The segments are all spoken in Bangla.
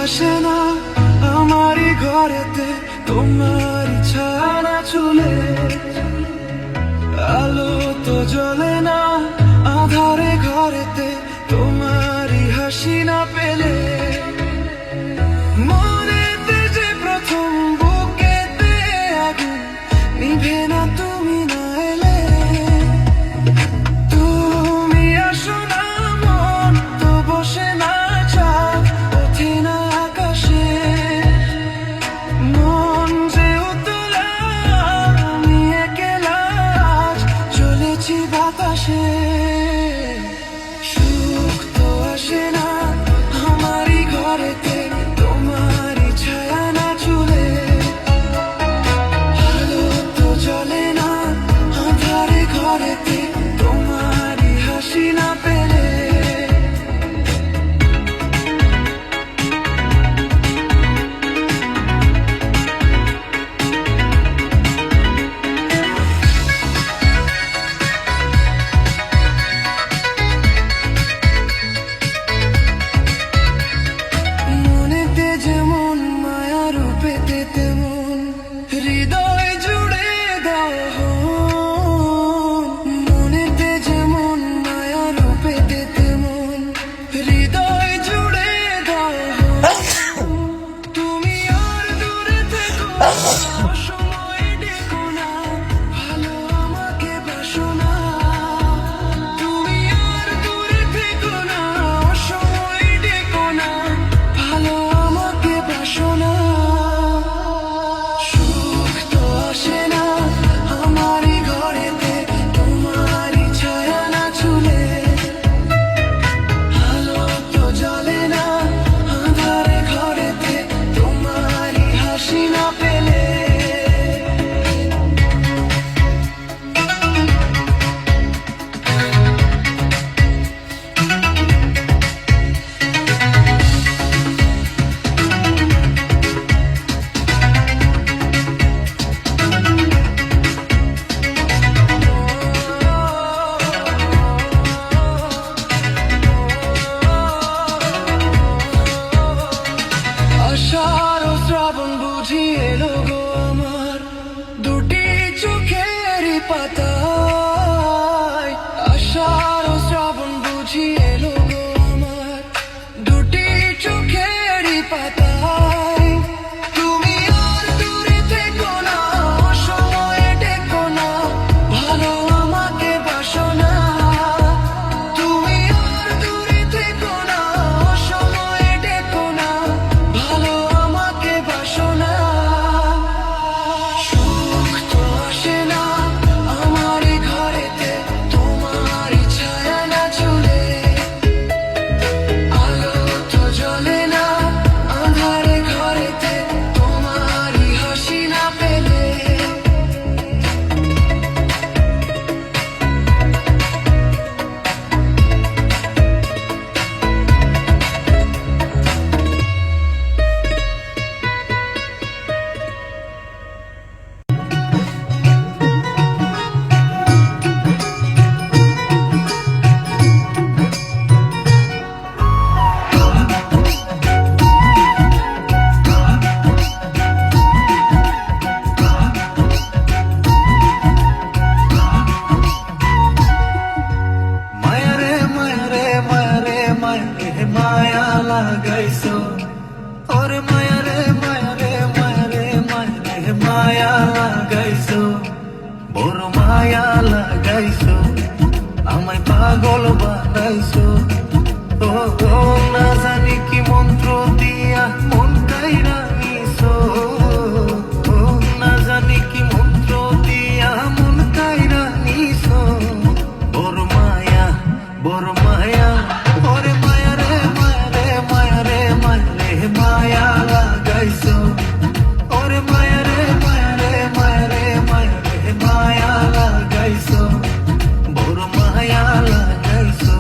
আসে না আমারই ঘরেতে, তোমারই ছায়া চুলে। আলো তো জ্বলে না আধারে ঘরেতে, তোমারই হাসি না পেলে। মনেতে যে প্রথম বুকেতে আগুন নিভে না তুমি না এলে। তুমি আসো না মন তো বসে না, চাঁদ ওঠে না আকাশে। মন যে উতলা আমি একলা আজ চলেছি বাতাসে। সুখ তো আসে না আমারই ঘরেতে, তোমারই ছায়া না চুলে। আলো তো জ্বলে না আঁধারে ঘরেতে, তোমারই হাসি না পেলে। মনেতে যেমন মায়া রূপেতে তেমন হৃদয় জুড়ে দাও। মনেতে যেমন মায়া রূপেতে তেমন হৃদয় জুড়ে দাও। তুমি আর দূরে থেকো না, অসময়ে ডেকো না, ভালো আমাকে বাসো না। তুমি আর দূরে থেকো না, অসময়ে ডেকো না, ভালো আমাকে বাসো না। সুখ তো আসে না আমারই ঘরেতে, তোমারই ছায়া না চুলে। আলো তো জ্বলে না আঁধারে ঘরেতে, তোমারই হাসি না পেলে। আষাঢ় ও শ্রাবণ বুঝি এলো গো আমার দুটি চোখেরই পাতায়। আষাঢ় ও শ্রাবণ বুঝি এলো গো আমার দুটি চোখেরই পাতায়। তুমি আর দূরে থেকো না, অসময়ে ডেকো না, ভালো আমাকে বাসো না। তুমি আর দূরে থেকো না, অসময়ে ডেকো না, ভালো আমাকে বাসো না। সুখ তো আসে না আমারই ঘরেতে, তোমারই ছায়া না চুলে। আলো তো জ্বলে না আঁধারে ঘরেতে, তোমারই হাসি না পেলে। মায়ারে মায়ারে মায়ারে মায়ারে মায়া লাগাইছো, ওরে মায়ারে মায়ারে মায়ারে মায়ারে মায়া লাগাইছো। বড় মায়া লাগাইছো, আমায় পাগল বানাইছো। ও ও না জানি কি মন্ত্র দিয়া মন কাইরা নিছো। ও না জানি কি মন্ত্র দিয়া মন কাইরা নিছো। বড় মায়া ওরে মায়ারে মায়ারে মায়ারে মায়ারে মায়া লাগাইছো। ওরে মায়ারে মায়ারে মায়ারে মায়ারে মায়া লাগাইছো। বড় মায়া লাগাইছো,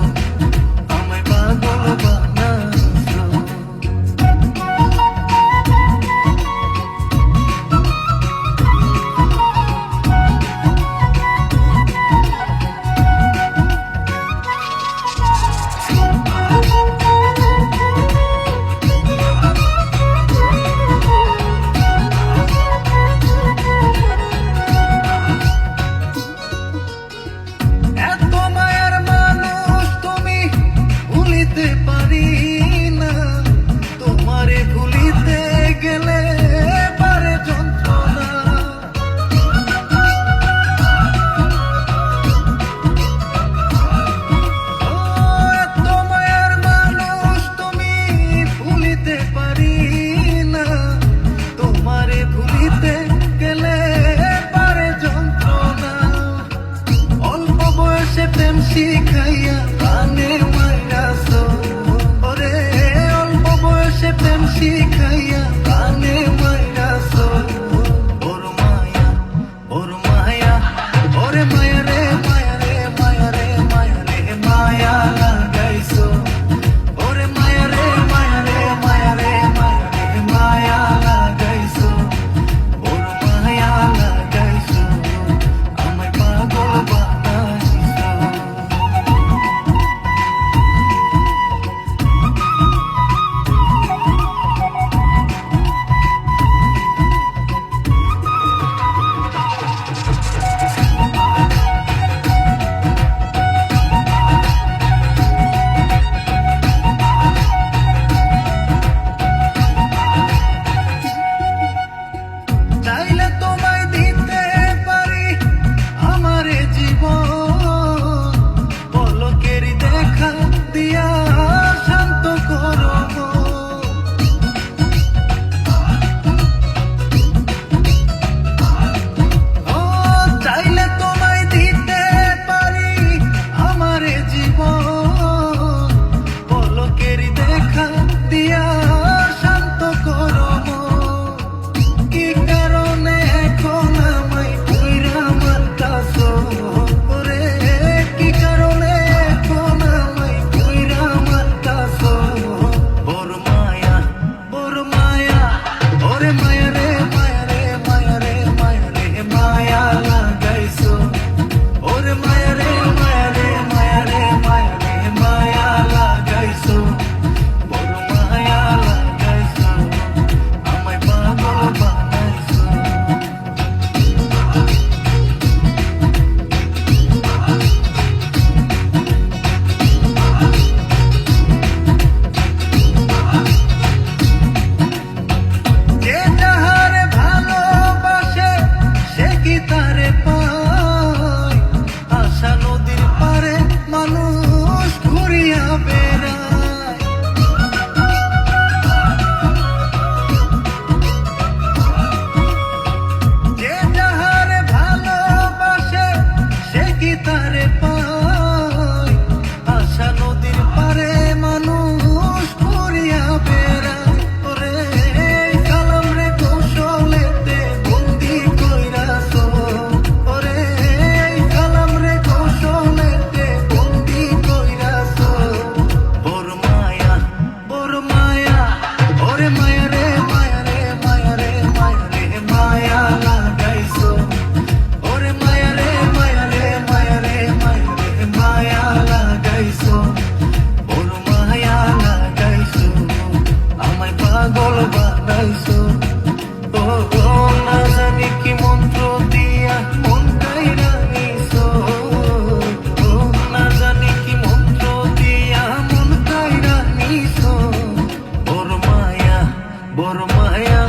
বড় মায়া,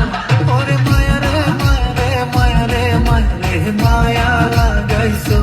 ওরে মায়া রে মায়া রে মায়া রে মায়া রে মায়া লাগাইছো